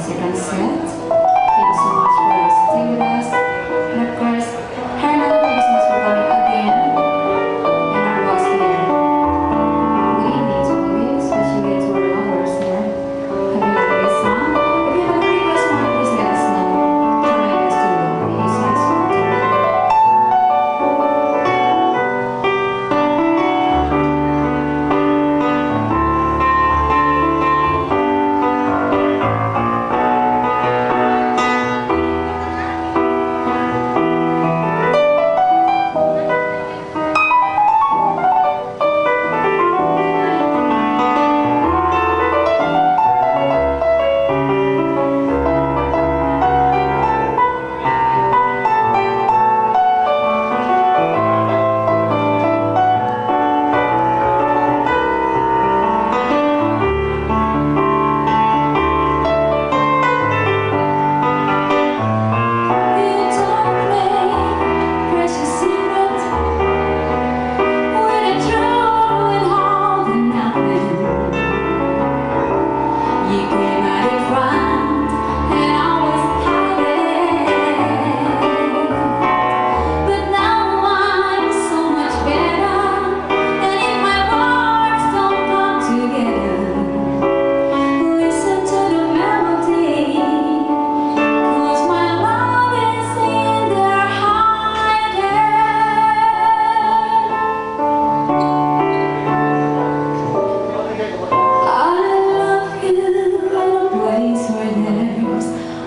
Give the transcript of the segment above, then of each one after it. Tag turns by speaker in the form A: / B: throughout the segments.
A: second set. Thank you so much for staying with us. And of course, Hernan, thank you so much for coming again. And our boss here. Good evening to all of you, especially to our lovers here. Have you liked this song? If you have a request more, please let us know. Try my best to bring you songs from time.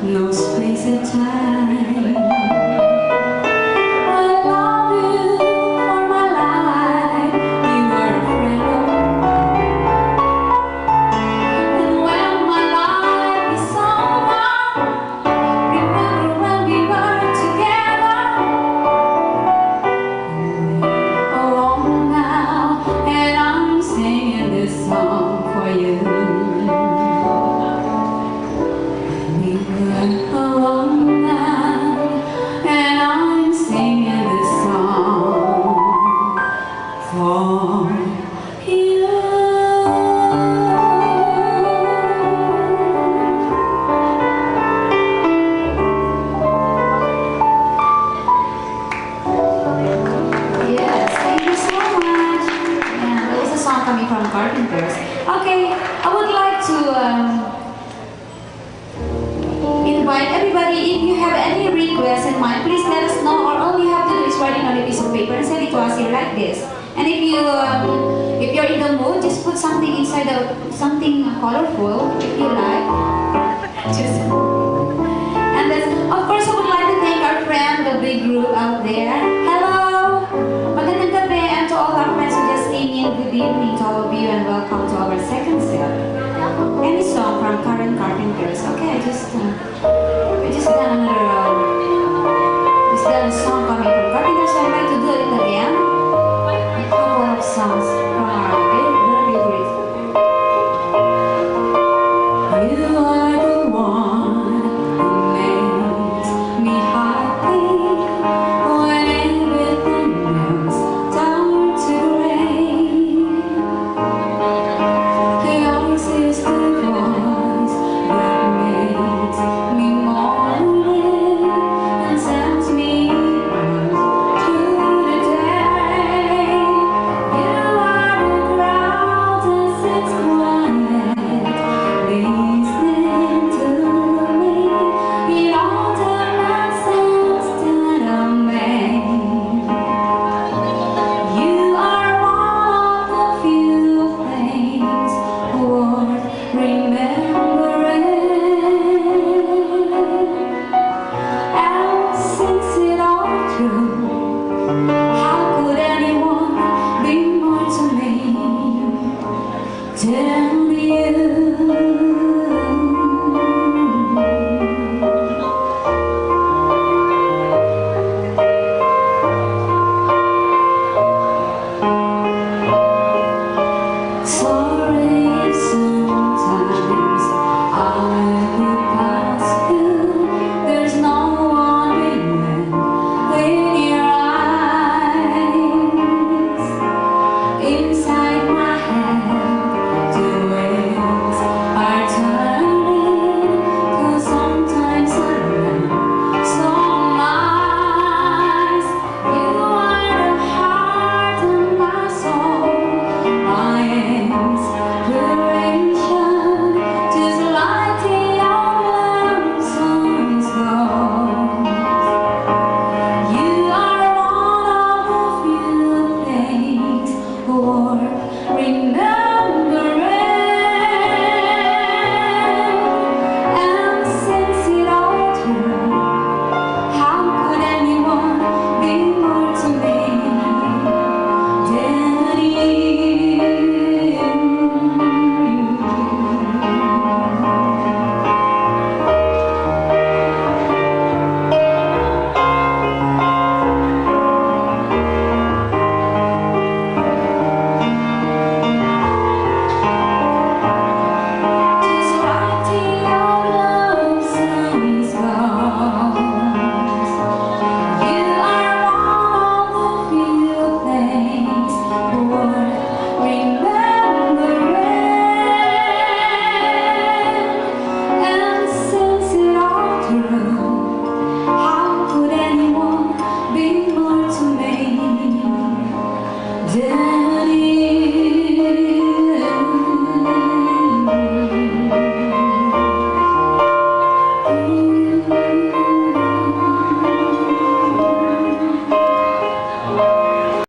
A: No space and time. I love you for my life. You were a friend of mine. And when my life is over, remember when we were together. We're alone now, and I'm singing this song for you. Alone now, and I'm singing this song for you. Yes, thank you so much. And there was a song coming from Carpenters. Okay, I would like to invite everybody. If you have any requests in mind, please let us know, or all you have to do is write it on a piece of paper and send it to us here like this. And if you're in the mood, just put something inside, something colorful if you like.